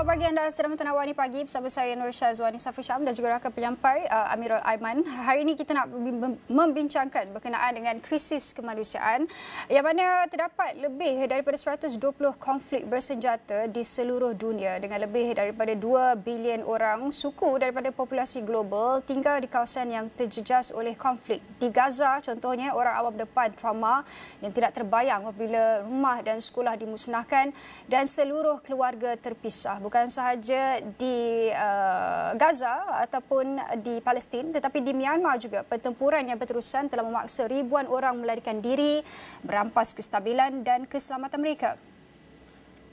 Selamat pagi anda sedang menonton Awani Pagi bersama saya Nur Syazwani Safi Syam dan juga rakan penyampai Amirul Aiman. Hari ini kita nak membincangkan berkenaan dengan krisis kemanusiaan yang mana terdapat lebih daripada 120 konflik bersenjata di seluruh dunia dengan lebih daripada 2 bilion orang suku daripada populasi global tinggal di kawasan yang terjejas oleh konflik. Di Gaza contohnya, orang awam depan trauma yang tidak terbayang apabila rumah dan sekolah dimusnahkan dan seluruh keluarga terpisah. Bukan sahaja di Gaza ataupun di Palestin, tetapi di Myanmar juga pertempuran yang berterusan telah memaksa ribuan orang melarikan diri, merampas kestabilan dan keselamatan mereka.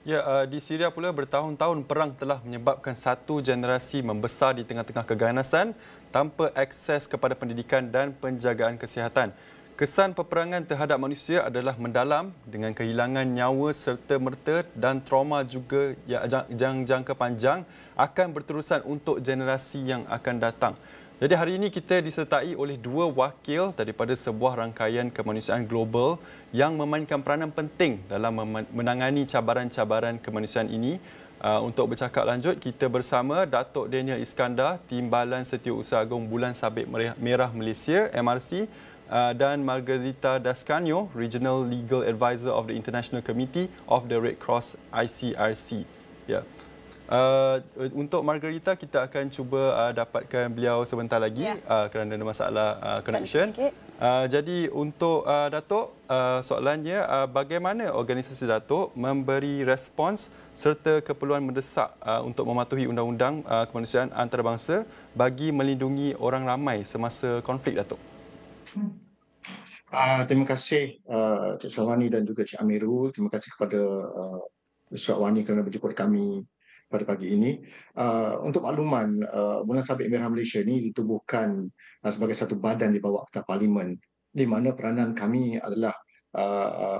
Ya, di Syria pula bertahun-tahun perang telah menyebabkan satu generasi membesar di tengah-tengah keganasan tanpa akses kepada pendidikan dan penjagaan kesihatan. Kesan peperangan terhadap manusia adalah mendalam dengan kehilangan nyawa serta-merta dan trauma juga yang jangka panjang akan berterusan untuk generasi yang akan datang. Jadi hari ini kita disertai oleh dua wakil daripada sebuah rangkaian kemanusiaan global yang memainkan peranan penting dalam menangani cabaran-cabaran kemanusiaan ini. Untuk bercakap lanjut, kita bersama Datuk Daniel Iskandar, Timbalan Setiausaha Agung Bulan Sabit Merah Malaysia, MRC, dan Margarita Dascanio, Regional Legal Advisor of the International Committee of the Red Cross ICRC. Ya. Untuk Margarita, kita akan cuba dapatkan beliau sebentar lagi kerana ada masalah connection. Jadi untuk Datuk, soalannya bagaimana organisasi Datuk memberi respons serta keperluan mendesak untuk mematuhi undang-undang kemanusiaan antarabangsa bagi melindungi orang ramai semasa konflik, Datuk? Terima kasih Cik Salwani dan juga Cik Amirul. Terima kasih kepada Surat Wani kerana berjemput kami pada pagi ini. Untuk makluman, Bulan Sabit Merah Malaysia ini ditubuhkan sebagai satu badan di bawah Akta Parlimen, di mana peranan kami adalah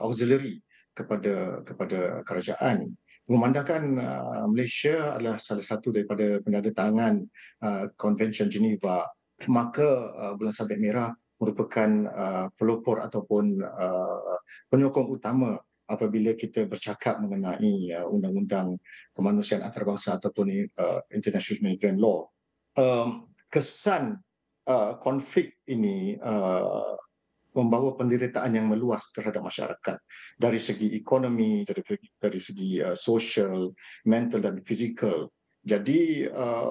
auxiliary kepada kerajaan. Memandangkan Malaysia adalah salah satu daripada penandatangan Convention Geneva, maka Bulan Sabit Merah merupakan pelopor ataupun penyokong utama apabila kita bercakap mengenai undang-undang kemanusiaan antarabangsa ataupun international humanitarian law. Kesan konflik ini membawa penderitaan yang meluas terhadap masyarakat dari segi ekonomi, dari segi sosial, mental dan fizikal. Jadi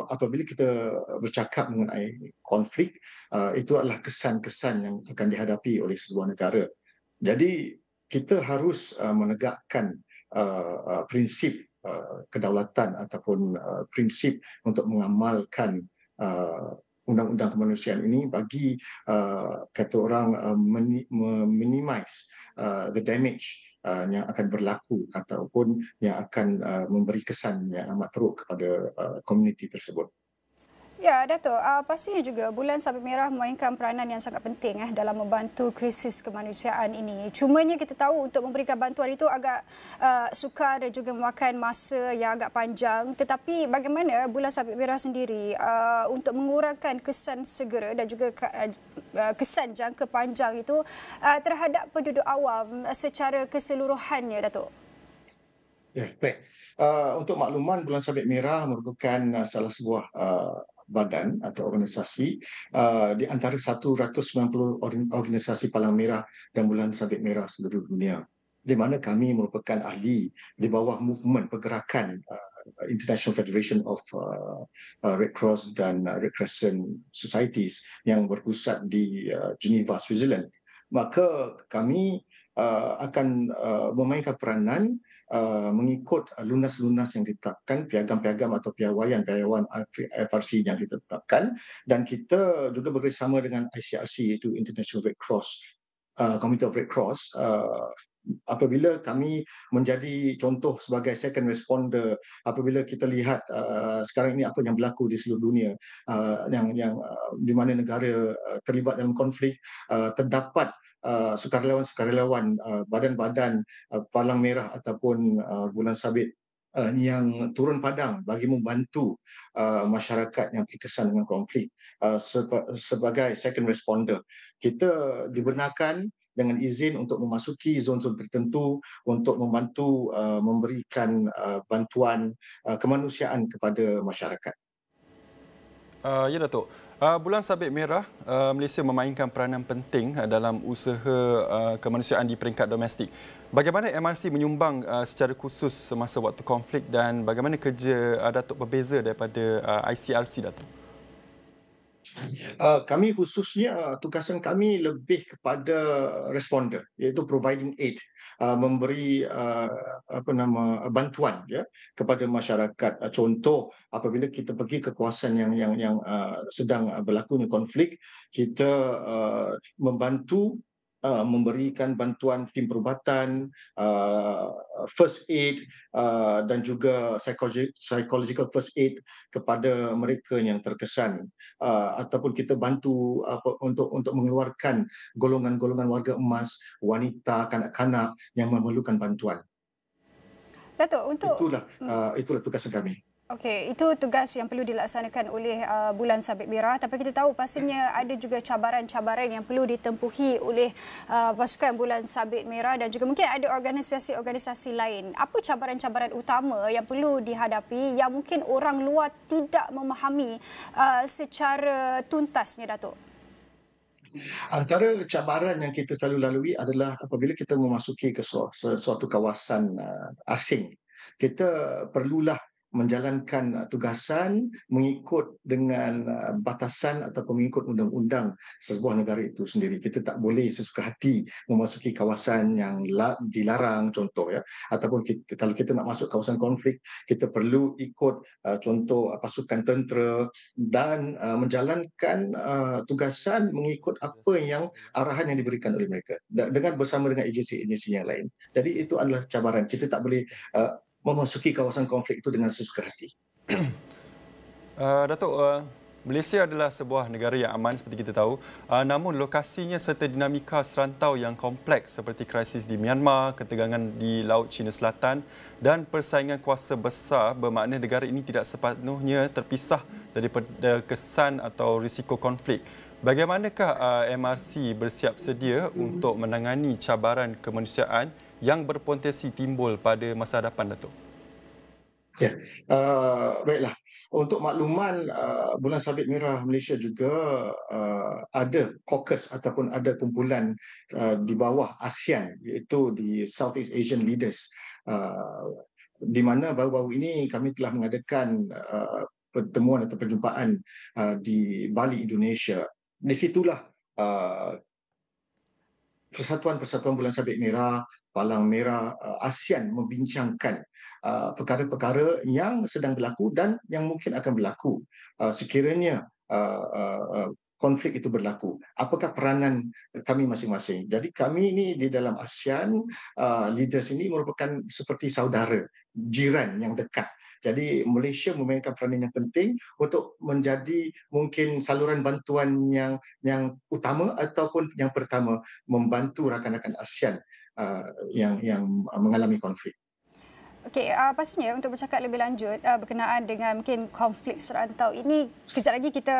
apabila kita bercakap mengenai konflik, itu adalah kesan-kesan yang akan dihadapi oleh sebuah negara. Jadi kita harus menegakkan prinsip kedaulatan ataupun prinsip untuk mengamalkan undang-undang kemanusiaan ini bagi kata orang minimize the damage yang akan berlaku ataupun yang akan memberi kesan yang amat teruk kepada komuniti tersebut. Ya, Datuk, pastinya juga Bulan Sabit Merah memainkan peranan yang sangat penting dalam membantu krisis kemanusiaan ini. Cumanya kita tahu untuk memberikan bantuan itu agak sukar dan juga memakan masa yang agak panjang. Tetapi bagaimana Bulan Sabit Merah sendiri untuk mengurangkan kesan segera dan juga kesan jangka panjang itu terhadap penduduk awam secara keseluruhannya, Datuk? Ya, baik. Untuk makluman, Bulan Sabit Merah merupakan salah sebuah badan atau organisasi di antara 190 organisasi Palang Merah dan Bulan Sabit Merah seluruh dunia, di mana kami merupakan ahli di bawah movement pergerakan International Federation of Red Cross dan Red Crescent Societies yang berpusat di Geneva, Switzerland. Maka kami akan memainkan peranan mengikut lunas-lunas yang ditetapkan, piagam-piagam atau piawaian FRC yang ditetapkan, dan kita juga bekerjasama dengan ICRC, iaitu International Red Cross, Committee of Red Cross, apabila kami menjadi contoh sebagai second responder apabila kita lihat sekarang ini apa yang berlaku di seluruh dunia, yang di mana negara terlibat dalam konflik, terdapat sukarelawan, badan-badan Palang Merah ataupun Bulan Sabit yang turun padang bagi membantu masyarakat yang terkesan dengan konflik sebagai second responder. Kita dibenarkan dengan izin untuk memasuki zon-zon tertentu untuk membantu memberikan bantuan kemanusiaan kepada masyarakat. Ya Datuk. Bulan Sabit Merah, Malaysia memainkan peranan penting dalam usaha kemanusiaan di peringkat domestik. Bagaimana MRC menyumbang secara khusus semasa waktu konflik dan bagaimana kerja Datuk berbeza daripada ICRC, Datuk? Kami khususnya tugasan kami lebih kepada responder, iaitu providing aid, memberi bantuan ya kepada masyarakat. Contoh, apabila kita pergi ke kawasan yang sedang berlakunya konflik, kita membantu memberikan bantuan tim perubatan, first aid dan juga psychological first aid kepada mereka yang terkesan, ataupun kita bantu untuk mengeluarkan golongan-golongan warga emas, wanita, kanak-kanak yang memerlukan bantuan. Datuk, untuk Itulah tugasan kami. okey, itu tugas yang perlu dilaksanakan oleh Bulan Sabit Merah, tapi kita tahu pastinya ada juga cabaran-cabaran yang perlu ditempuhi oleh pasukan Bulan Sabit Merah dan juga mungkin ada organisasi-organisasi lain. Apa cabaran-cabaran utama yang perlu dihadapi yang mungkin orang luar tidak memahami secara tuntasnya, Datuk? Antara cabaran yang kita selalu lalui adalah apabila kita memasuki ke suatu kawasan asing, kita perlulah menjalankan tugasan mengikut dengan batasan ataupun mengikut undang-undang sebuah negara itu sendiri. Kita tak boleh sesuka hati memasuki kawasan yang dilarang, contoh ya, ataupun kalau kita nak masuk kawasan konflik, kita perlu ikut contoh pasukan tentera dan menjalankan tugasan mengikut apa yang arahan yang diberikan oleh mereka dengan bersama dengan agensi-agensi yang lain. Jadi itu adalah cabaran. Kita tak boleh memasuki kawasan konflik itu dengan sesuka hati. Datuk, Malaysia adalah sebuah negara yang aman seperti kita tahu. Namun lokasinya serta dinamika serantau yang kompleks seperti krisis di Myanmar, ketegangan di Laut Cina Selatan dan persaingan kuasa besar bermakna negara ini tidak sepenuhnya terpisah daripada kesan atau risiko konflik. Bagaimanakah MRC bersiap sedia untuk menangani cabaran kemanusiaan yang berpotensi timbul pada masa hadapan, Datuk? Ya, baiklah. Untuk makluman, Bulan Sabit Merah Malaysia juga ada caucus ataupun ada kumpulan di bawah ASEAN, iaitu di Southeast Asian Leaders, di mana baru-baru ini kami telah mengadakan pertemuan atau perjumpaan di Bali, Indonesia. Di situlah Persatuan-Persatuan Bulan Sabit Merah, Palang Merah, ASEAN membincangkan perkara-perkara yang sedang berlaku dan yang mungkin akan berlaku sekiranya konflik itu berlaku. Apakah peranan kami masing-masing? Jadi kami ini di dalam ASEAN, leaders ini merupakan seperti saudara, jiran yang dekat. Jadi Malaysia memainkan peranan yang penting untuk menjadi mungkin saluran bantuan yang utama ataupun yang pertama membantu rakan-rakan ASEAN yang mengalami konflik. Okey, pastinya untuk bercakap lebih lanjut berkenaan dengan mungkin konflik serantau ini, kejap lagi kita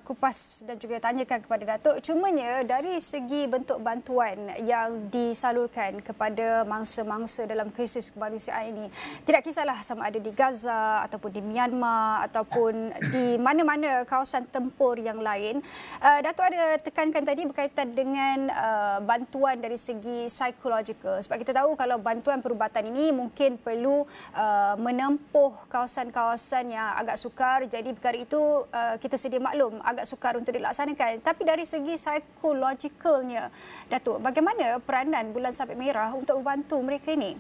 kupas dan juga tanyakan kepada Datuk. Cumanya dari segi bentuk bantuan yang disalurkan kepada mangsa-mangsa dalam krisis kemanusiaan ini, tidak kisahlah sama ada di Gaza ataupun di Myanmar ataupun di mana-mana kawasan tempur yang lain. Datuk ada tekankan tadi berkaitan dengan bantuan dari segi psikologikal. Sebab kita tahu kalau bantuan perubatan ini mungkin perlu menempuh kawasan-kawasan yang agak sukar. Jadi perkara itu kita sedia maklum agak sukar untuk dilaksanakan. Tapi dari segi psikologikalnya, Datuk, bagaimana peranan Bulan Sabit Merah untuk membantu mereka ini?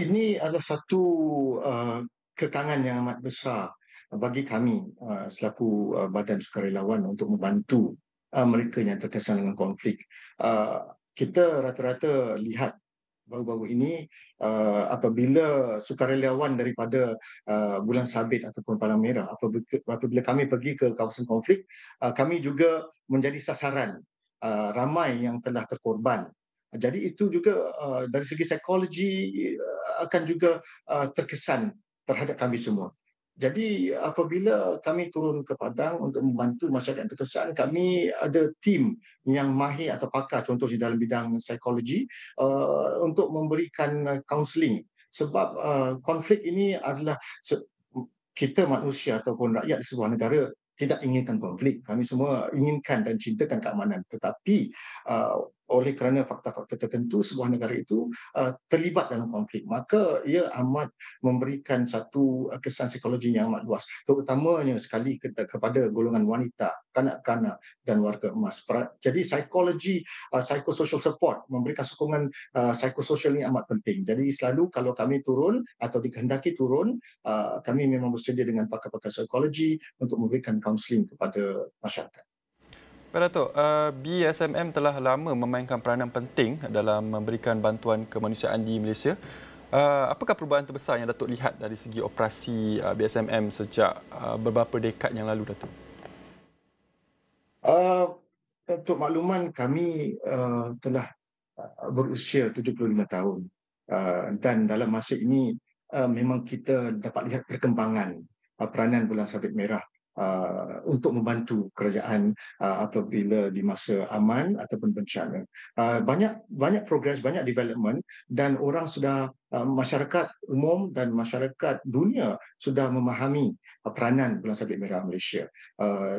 Ini adalah satu kekangan yang amat besar bagi kami selaku badan sukarelawan untuk membantu mereka yang terkesan dengan konflik. Kita rata-rata lihat baru-baru ini apabila sukarelawan daripada Bulan Sabit ataupun Palang Merah, apabila kami pergi ke kawasan konflik, kami juga menjadi sasaran ramai yang telah terkorban. Jadi itu juga dari segi psikologi akan juga terkesan terhadap kami semua. Jadi apabila kami turun ke Padang untuk membantu masyarakat yang terkesan, kami ada tim yang mahir atau pakar contohnya dalam bidang psikologi untuk memberikan kaunseling. Sebab konflik ini adalah kita manusia ataupun rakyat di sebuah negara tidak inginkan konflik. Kami semua inginkan dan cintakan keamanan. Tetapi oleh kerana fakta-fakta tertentu sebuah negara itu terlibat dalam konflik, maka ia amat memberikan satu kesan psikologi yang amat luas, terutamanya sekali kepada golongan wanita, kanak-kanak dan warga emas. Jadi psikologi, psychosocial support, memberikan sokongan psikososial ini amat penting. Jadi selalu kalau kami turun atau dikehendaki turun, kami memang bersedia dengan pakar-pakar psikologi untuk memberikan kaunseling kepada masyarakat. Pak Datuk, BSMM telah lama memainkan peranan penting dalam memberikan bantuan kemanusiaan di Malaysia. Apakah perubahan terbesar yang Datuk lihat dari segi operasi BSMM sejak beberapa dekad yang lalu, Datuk? Untuk makluman, kami telah berusia 75 tahun. Dan dalam masa ini memang kita dapat lihat perkembangan peranan Bulan Sabit Merah untuk membantu kerajaan apabila di masa aman ataupun bencana. Banyak progres, banyak development dan orang sudah masyarakat umum dan masyarakat dunia sudah memahami peranan Bulan Sabit Merah Malaysia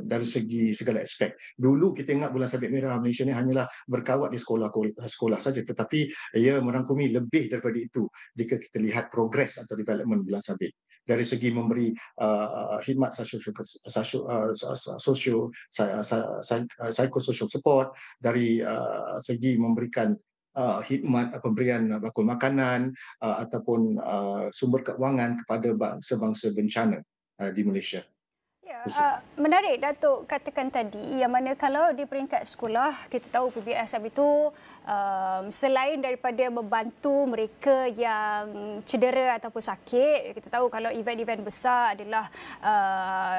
dari segi segala aspek. Dulu kita ingat Bulan Sabit Merah Malaysia ni hanyalah berkawat di sekolah saja, tetapi ia merangkumi lebih daripada itu jika kita lihat progres atau development Bulan Sabit. Dari segi memberi khidmat psychosocial support, dari segi memberikan khidmat pemberian bakul makanan ataupun sumber keuangan kepada bangsa-bangsa bencana di Malaysia. Menarik Datuk katakan tadi, yang mana kalau di peringkat sekolah, kita tahu PBSM itu selain daripada membantu mereka yang cedera ataupun sakit, kita tahu kalau event-event besar adalah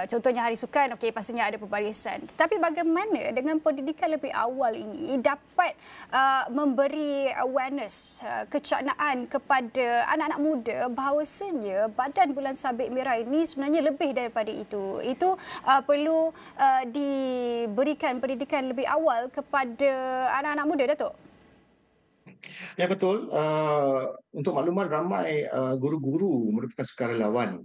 contohnya Hari Sukan, okey, pastinya ada pembarisan. Tetapi bagaimana dengan pendidikan lebih awal ini dapat memberi awareness, kecaknaan kepada anak-anak muda bahawasanya Badan Bulan Sabit Merah ini sebenarnya lebih daripada itu. Itu perlu diberikan pendidikan lebih awal kepada anak-anak muda, Datuk? Ya, betul. Untuk makluman, ramai guru-guru merupakan sukarelawan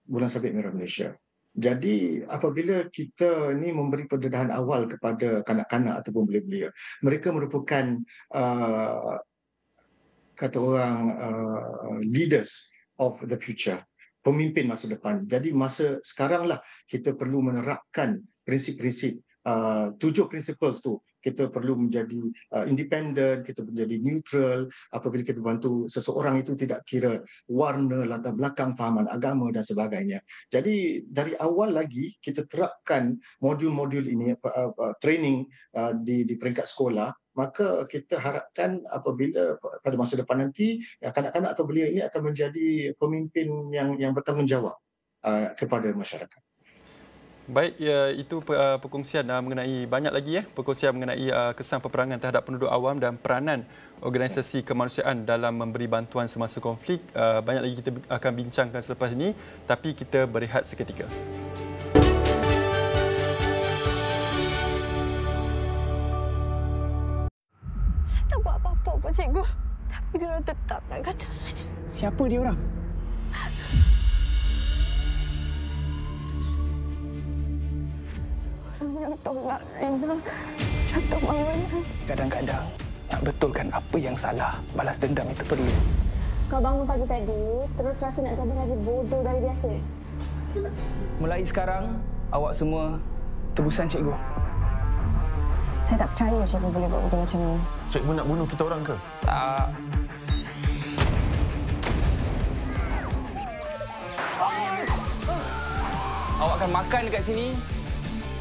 Bulan Sabit Merah Malaysia. Jadi apabila kita ni memberi pendedahan awal kepada kanak-kanak ataupun belia-belia, mereka merupakan kata orang leaders of the future, pemimpin masa depan. Jadi masa sekaranglah kita perlu menerapkan prinsip-prinsip 7 principles tu. Kita perlu menjadi independent, kita menjadi neutral apabila kita bantu seseorang, itu tidak kira warna, latar belakang, fahaman agama dan sebagainya. Jadi dari awal lagi kita terapkan modul-modul ini, training di peringkat sekolah, maka kita harapkan apabila pada masa depan nanti kanak-kanak atau belia ini akan menjadi pemimpin yang bertanggungjawab kepada masyarakat. Baik, ya, itu perkongsian mengenai banyak lagi perkongsian mengenai kesan peperangan terhadap penduduk awam dan peranan organisasi kemanusiaan dalam memberi bantuan semasa konflik. Banyak lagi kita akan bincangkan selepas ini, tapi kita berehat seketika. Saya tak buat apa-apa, Pak Cikgu. Tapi dia orang tetap nak kacau saya. Siapa dia orang? Orang yang tolak Rina, jatuh bangunan. Kadang-kadang nak betulkan apa yang salah, balas dendam itu perlu. Kau bangun pagi tadi, terus rasa nak jadi lagi bodoh dari biasa. Mulai sekarang, awak semua tebusan cikgu. Saya tak percaya cikgu boleh buat benda macam ni. Cikgu nak bunuh kita orang ke? Tak. Awak akan makan dekat sini,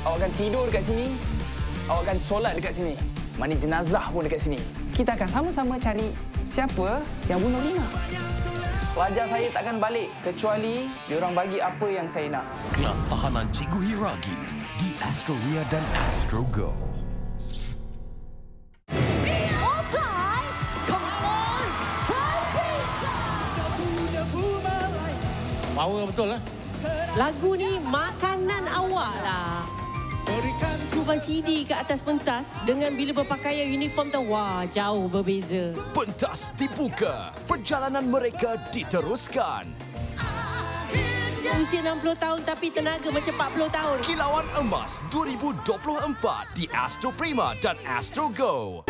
awak akan tidur dekat sini, awak akan solat dekat sini. Mandi jenazah pun dekat sini. Kita akan sama-sama cari siapa yang bunuh Rina. Wajah saya takkan balik kecuali diorang bagi apa yang saya nak. Kelas tahanan Cikgu Hiragi di Astro Ria dan Astro Go. power betul lah. Lagu ni makanan awak lah. Kuban CD ke atas pentas dengan bila berpakaian uniform tu, wah, jauh berbeza. Pentas dibuka, perjalanan mereka diteruskan. Usia 60 tahun tapi tenaga macam 40 tahun. Kilauan Emas 2024 di Astro Prima dan Astro Go.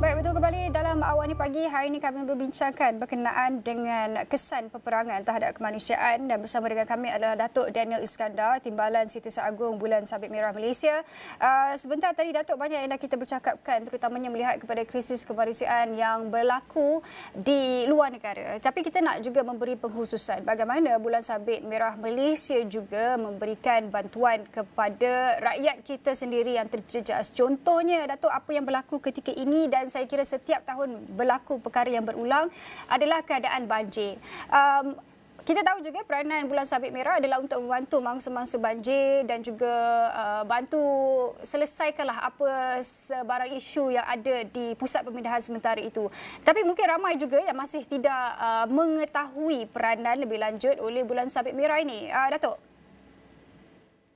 Baik, betul kembali dalam Awak Ni Pagi. Hari ini kami berbincangkan berkenaan dengan kesan peperangan terhadap kemanusiaan, dan bersama dengan kami adalah Datuk Daniel Iskandar, Timbalan Setiausaha Agung Bulan Sabit Merah Malaysia. Sebentar tadi Datuk banyak yang dah kita bercakapkan, terutamanya melihat kepada krisis kemanusiaan yang berlaku di luar negara. Tapi kita nak juga memberi pengkhususan bagaimana Bulan Sabit Merah Malaysia juga memberikan bantuan kepada rakyat kita sendiri yang terjejas. Contohnya, Datuk, apa yang berlaku ketika ini dan saya kira setiap tahun berlaku perkara yang berulang adalah keadaan banjir. Kita tahu juga peranan Bulan Sabit Merah adalah untuk membantu mangsa-mangsa banjir dan juga bantu selesaikanlah apa sebarang isu yang ada di pusat pemindahan sementara itu. Tapi mungkin ramai juga yang masih tidak mengetahui peranan lebih lanjut oleh Bulan Sabit Merah ini. Datuk?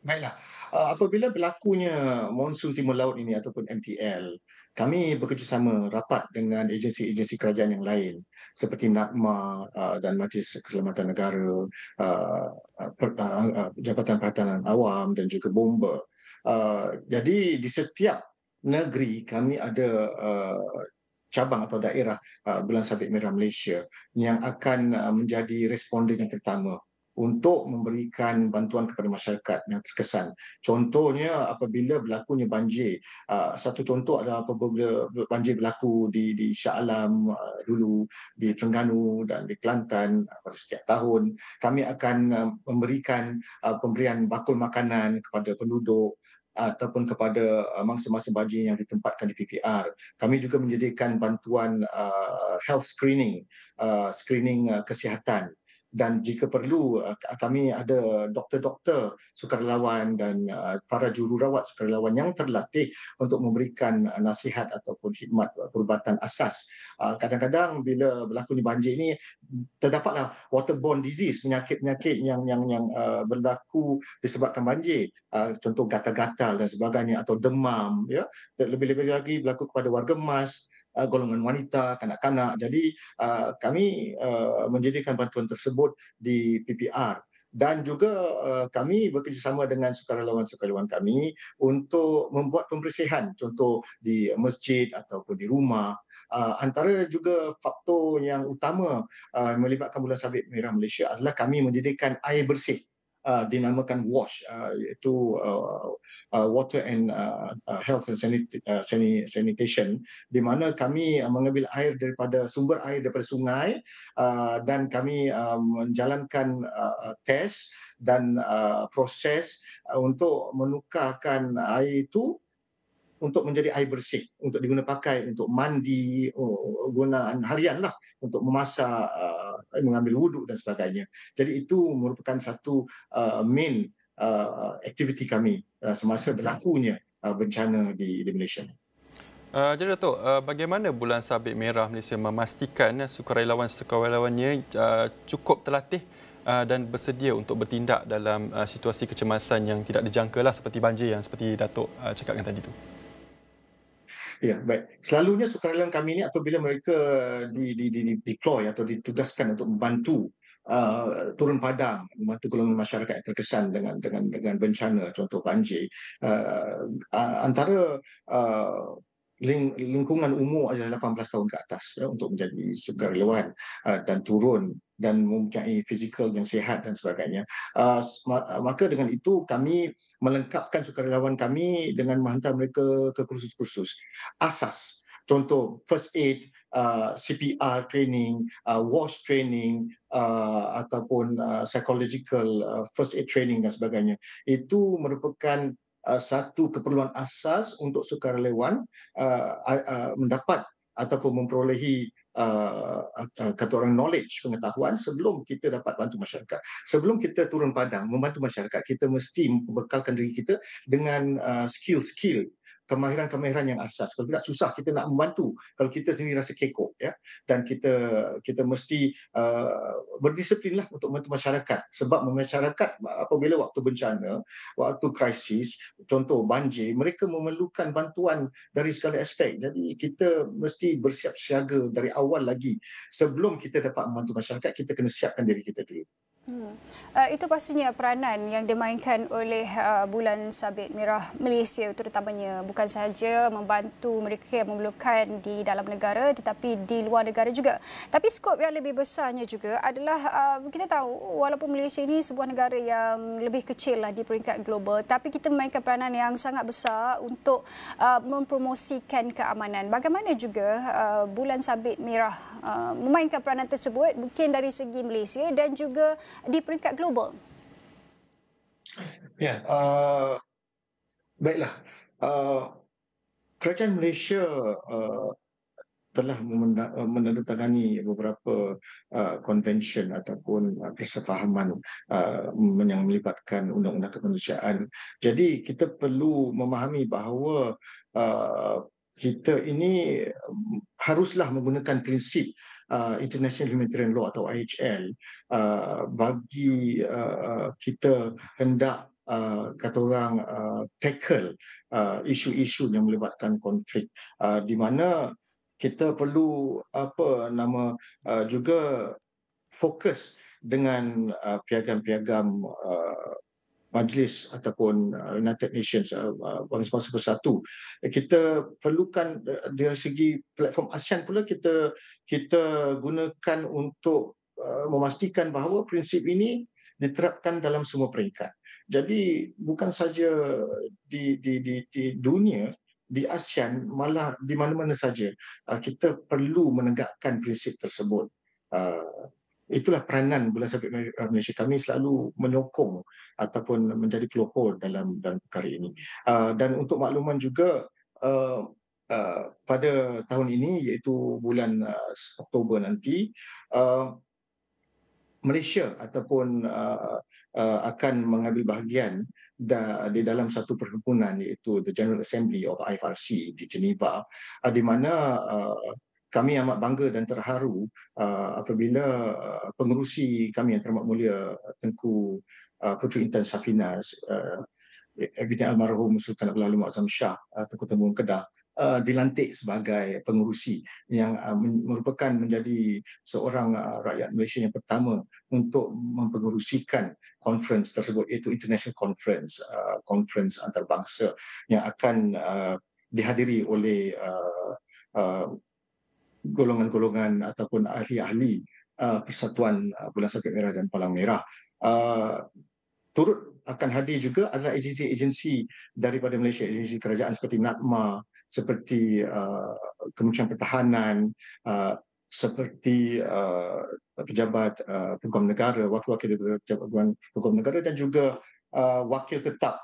Baiklah, apabila berlakunya monsun Timur Laut ini ataupun MTL, kami bekerjasama rapat dengan agensi-agensi kerajaan yang lain seperti NADMA dan Majlis Keselamatan Negara, Jabatan Perhutanan Awam dan juga BOMBA. Jadi di setiap negeri kami ada cabang atau daerah Bulan Sabit Merah Malaysia yang akan menjadi responden yang pertama untuk memberikan bantuan kepada masyarakat yang terkesan. Contohnya apabila berlakunya banjir. Satu contoh adalah apabila banjir berlaku di Shah Alam dulu, di Terengganu dan di Kelantan pada setiap tahun. Kami akan memberikan pemberian bakul makanan kepada penduduk ataupun kepada mangsa-mangsa banjir yang ditempatkan di PPR. Kami juga menyediakan bantuan health screening, kesihatan. Dan jika perlu, kami ada doktor-doktor sukarelawan dan para jururawat sukarelawan yang terlatih untuk memberikan nasihat ataupun khidmat perubatan asas. Kadang-kadang bila berlaku banjir ini, terdapatlah waterborne disease, penyakit-penyakit yang berlaku disebabkan banjir. Contoh gatal-gatal dan sebagainya, atau demam. Ya. Lebih-lebih lagi berlaku kepada warga emas, golongan wanita, kanak-kanak. Jadi kami menjadikan bantuan tersebut di PPR. Dan juga kami bekerjasama dengan sukarelawan-sukarelawan kami untuk membuat pembersihan, contoh di masjid ataupun di rumah. Antara juga faktor yang utama melibatkan Bulan Sabit Merah Malaysia adalah kami menjadikan air bersih, dinamakan WASH, iaitu Water and Health and Sanitation, di mana kami mengambil air daripada sumber air daripada sungai, dan kami menjalankan test dan proses untuk menukarkan air itu untuk menjadi air bersih, untuk diguna pakai untuk mandi, gunaan harian lah, untuk memasak, mengambil wuduk dan sebagainya. Jadi itu merupakan satu main aktiviti kami semasa berlakunya bencana di Malaysia. Jadi Datuk, bagaimana Bulan Sabit Merah Malaysia memastikan sukarelawan-sukarelawannya cukup terlatih dan bersedia untuk bertindak dalam situasi kecemasan yang tidak dijangka lah, seperti banjir yang seperti Datuk cakapkan tadi tu? Ya, baik. Selalunya sukarelawan kami ini apabila mereka deploy atau ditugaskan untuk membantu turun padang, membantu golongan masyarakat yang terkesan dengan bencana, contoh banjir, antara lingkungan umur adalah 18 tahun ke atas, ya, untuk menjadi sukarelawan dan turun dan mempunyai fizikal yang sihat dan sebagainya. Maka dengan itu kami melengkapkan sukarelawan kami dengan menghantar mereka ke kursus-kursus asas. Contoh first aid, CPR training, WASH training, ataupun psychological first aid training dan sebagainya. Itu merupakan satu keperluan asas untuk sukarelawan mendapat ataupun memperolehi kata orang knowledge, pengetahuan sebelum kita dapat bantu masyarakat. Sebelum kita turun padang membantu masyarakat, kita mesti membekalkan diri kita dengan skill-skill kemahiran-kemahiran yang asas. Kalau tidak susah kita nak membantu kalau kita sendiri rasa kekok, ya. Dan kita mesti berdisiplinlah untuk membantu masyarakat, sebab masyarakat apabila waktu bencana, waktu krisis, contoh banjir, mereka memerlukan bantuan dari segala aspek. Jadi kita mesti bersiap siaga dari awal lagi. Sebelum kita dapat membantu masyarakat, kita kena siapkan diri kita dulu. Itu pastinya peranan yang dimainkan oleh Bulan Sabit Merah Malaysia, terutamanya bukan sahaja membantu mereka yang memerlukan di dalam negara tetapi di luar negara juga. Tapi skop yang lebih besarnya juga adalah kita tahu walaupun Malaysia ini sebuah negara yang lebih kecil lah di peringkat global, tapi kita memainkan peranan yang sangat besar untuk mempromosikan keamanan. Bagaimana juga Bulan Sabit Merah memainkan peranan tersebut mungkin dari segi Malaysia dan juga di peringkat global? Ya, baiklah. Kerajaan Malaysia telah menandatangani beberapa konvensyen ataupun persefahaman yang melibatkan undang-undang kemanusiaan. Jadi kita perlu memahami bahawa kita ini haruslah menggunakan prinsip International Humanitarian Law atau IHL bagi kita hendak kata orang tackle isu-isu yang melibatkan konflik, di mana kita perlu juga fokus dengan piagam-piagam Majlis ataupun United Nations, Bangsa-Bangsa Bersatu. Kita perlukan dari segi platform ASEAN pula kita gunakan untuk memastikan bahawa prinsip ini diterapkan dalam semua peringkat. Jadi bukan saja di dunia, di ASEAN, malah di mana-mana saja kita perlu menegakkan prinsip tersebut. Itulah peranan Bulan Sabit Merah Malaysia. Kami selalu menyokong ataupun menjadi pelopor dalam perkara ini. Dan untuk makluman juga, pada tahun ini iaitu bulan Oktober nanti, Malaysia ataupun akan mengambil bahagian di dalam satu perhimpunan iaitu The General Assembly of IFRC di Geneva, di mana kami amat bangga dan terharu apabila pengerusi kami yang teramat mulia Tengku Puteri Intan Safina, Ibn Almarhum Sultan Abdul Halim Muazzam Shah Tengku Tembung Kedah, dilantik sebagai pengerusi yang merupakan menjadi seorang rakyat Malaysia yang pertama untuk mempengerusikan conference tersebut, iaitu International Conference, conference antarabangsa yang akan dihadiri oleh golongan-golongan ataupun ahli-ahli Persatuan Bulan Sabit Merah dan Palang Merah. Turut akan hadir juga adalah agensi-agensi daripada Malaysia, agensi kerajaan seperti NADMA, seperti Kementerian Pertahanan, seperti pejabat peguam negara, wakil-wakil pejabat peguam negara, dan juga wakil tetap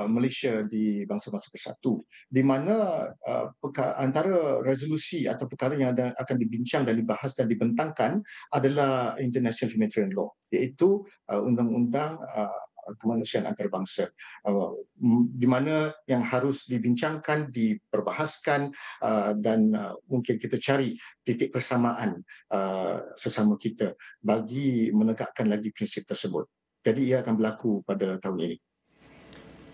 Malaysia di Bangsa-Bangsa Bersatu, di mana antara resolusi atau perkara yang akan dibincang dan dibahas dan dibentangkan adalah International Humanitarian Law, iaitu undang-undang kemanusiaan antarabangsa, di mana yang harus dibincangkan, diperbahaskan, dan mungkin kita cari titik persamaan sesama kita bagi menegakkan lagi prinsip tersebut. Jadi ia akan berlaku pada tahun ini.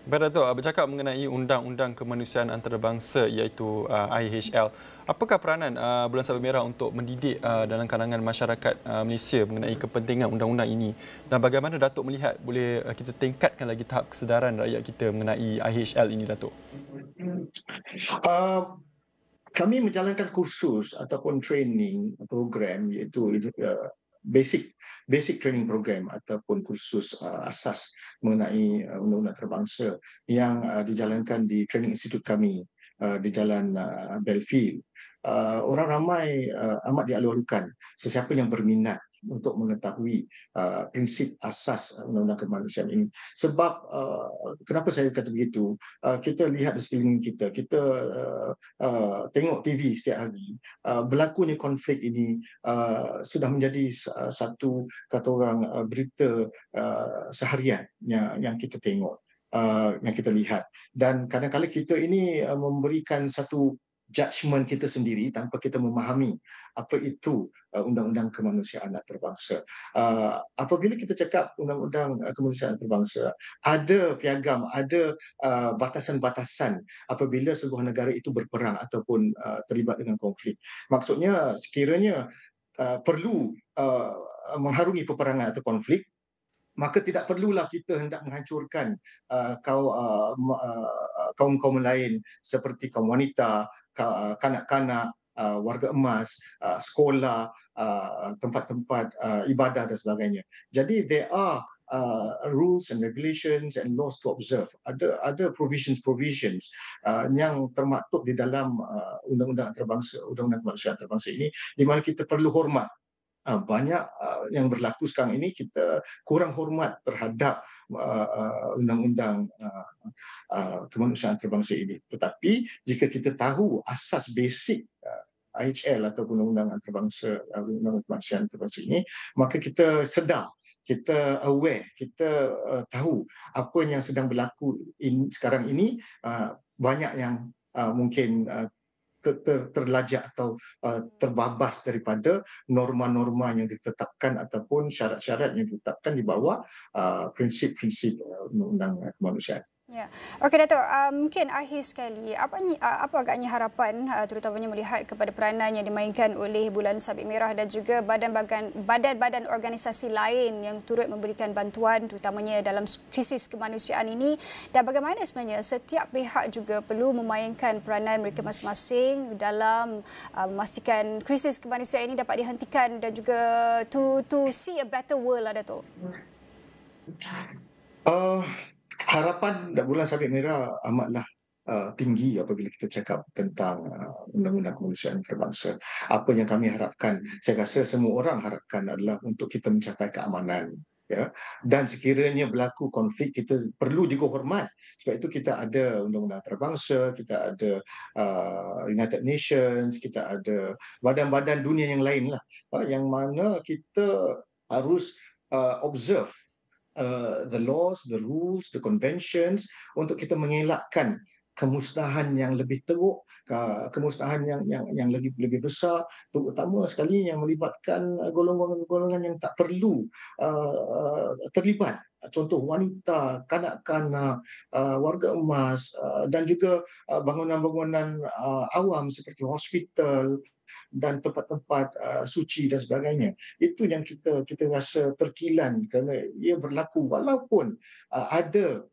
Baik Datuk, bercakap mengenai Undang-Undang Kemanusiaan Antarabangsa iaitu IHL. Apakah peranan Bulan Sabit Merah untuk mendidik dalam kalangan masyarakat Malaysia mengenai kepentingan undang-undang ini? Dan bagaimana Datuk melihat boleh kita tingkatkan lagi tahap kesedaran rakyat kita mengenai IHL ini, Datuk? Kami menjalankan kursus ataupun training program, iaitu basic training program ataupun kursus asas mengenai undang-undang antarabangsa yang dijalankan di training institute kami di Jalan Belfield. Orang ramai amat dialu-alukan sesiapa yang berminat untuk mengetahui prinsip asas undang-undang kemanusiaan ini. Sebab kenapa saya kata begitu? Kita lihat di sekeliling kita, kita tengok TV setiap hari, berlakunya konflik ini sudah menjadi satu kata orang berita seharian yang kita tengok. yang kita lihat. Dan kadang-kadang kita ini memberikan satu judgement kita sendiri tanpa kita memahami apa itu undang-undang kemanusiaan antarabangsa. Apabila kita cakap undang-undang kemanusiaan antarabangsa, ada piagam, ada batasan-batasan apabila sebuah negara itu berperang ataupun terlibat dengan konflik. Maksudnya sekiranya perlu mengharungi peperangan atau konflik, maka tidak perlulah kita hendak menghancurkan kaum-kaum lain seperti kaum wanita, kanak-kanak, warga emas, sekolah, tempat-tempat ibadah dan sebagainya. Jadi there are rules and regulations and laws to observe. Ada provisions yang termaktub di dalam undang-undang antarabangsa, undang-undang kemanusiaan antarabangsa ini, di mana kita perlu hormat. Banyak yang berlaku sekarang ini kita kurang hormat terhadap undang-undang kemanusiaan antarabangsa ini. Tetapi jika kita tahu asas basic IHL atau undang-undang antarabangsa, undang-undang kemanusiaan antarabangsa ini, maka kita sedar, kita aware, kita tahu apa yang sedang berlaku sekarang ini. Banyak yang mungkin terlajak atau terbabas daripada norma-norma yang ditetapkan ataupun syarat-syarat yang ditetapkan di bawah prinsip-prinsip undang-undang kemanusiaan. Ya. Okey Datuk, mungkin akhir sekali, apa agaknya harapan terutamanya melihat kepada peranan yang dimainkan oleh Bulan Sabit Merah dan juga badan-badan organisasi lain yang turut memberikan bantuan terutamanya dalam krisis kemanusiaan ini, dan bagaimana sebenarnya setiap pihak juga perlu memainkan peranan mereka masing-masing dalam memastikan krisis kemanusiaan ini dapat dihentikan dan juga to see a better world lah Datuk. Harapan Bulan Sabit Merah amatlah tinggi apabila kita cakap tentang undang-undang kemanusiaan antarabangsa. Apa yang kami harapkan, saya rasa semua orang harapkan adalah untuk kita mencapai keamanan. Ya. Dan sekiranya berlaku konflik, kita perlu juga hormat. Sebab itu kita ada undang-undang antarabangsa, kita ada United Nations, kita ada badan-badan dunia yang lain lah, yang mana kita harus observe the laws, the rules, the conventions untuk kita mengelakkan kemusnahan yang lebih teruk, kemusnahan yang lebih besar, terutama sekali yang melibatkan golongan-golongan yang tak perlu terlibat. Contoh wanita, kanak-kanak, warga emas dan juga bangunan-bangunan awam seperti hospital dan tempat-tempat suci dan sebagainya. Itu yang kita rasa terkilan kerana ia berlaku walaupun ada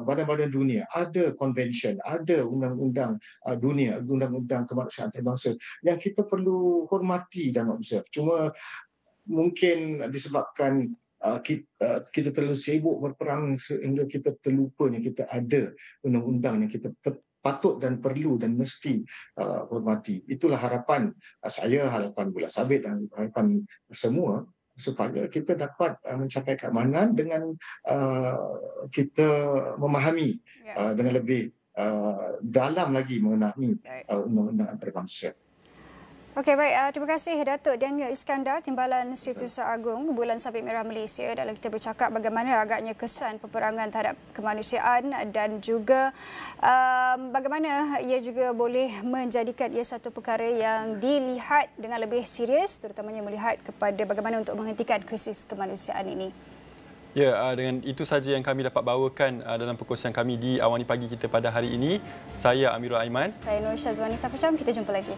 badan-badan dunia, ada convention, ada undang-undang dunia, undang-undang kemanusiaan antarabangsa yang kita perlu hormati dan observe. Cuma mungkin disebabkan kita terlalu sibuk berperang sehingga kita terlupa yang kita ada undang-undang yang kita patut dan perlu dan mesti hormati. Itulah harapan saya, harapan Bulan Sabit dan harapan semua, supaya kita dapat mencapai keamanan dengan kita memahami dengan lebih dalam lagi mengenai undang-undang antarabangsa. Okey, baik. Terima kasih Datuk Daniel Iskandar, Timbalan Setiausaha Agung Bulan Sabit Merah Malaysia, dalam kita bercakap bagaimana agaknya kesan peperangan terhadap kemanusiaan dan juga bagaimana ia juga boleh menjadikan ia satu perkara yang dilihat dengan lebih serius, terutamanya melihat kepada bagaimana untuk menghentikan krisis kemanusiaan ini. Ya, dengan itu saja yang kami dapat bawakan dalam perkongsian kami di Awani Pagi kita pada hari ini. Saya Amirul Aiman. Saya Nur Syazwani Safucham. Kita jumpa lagi.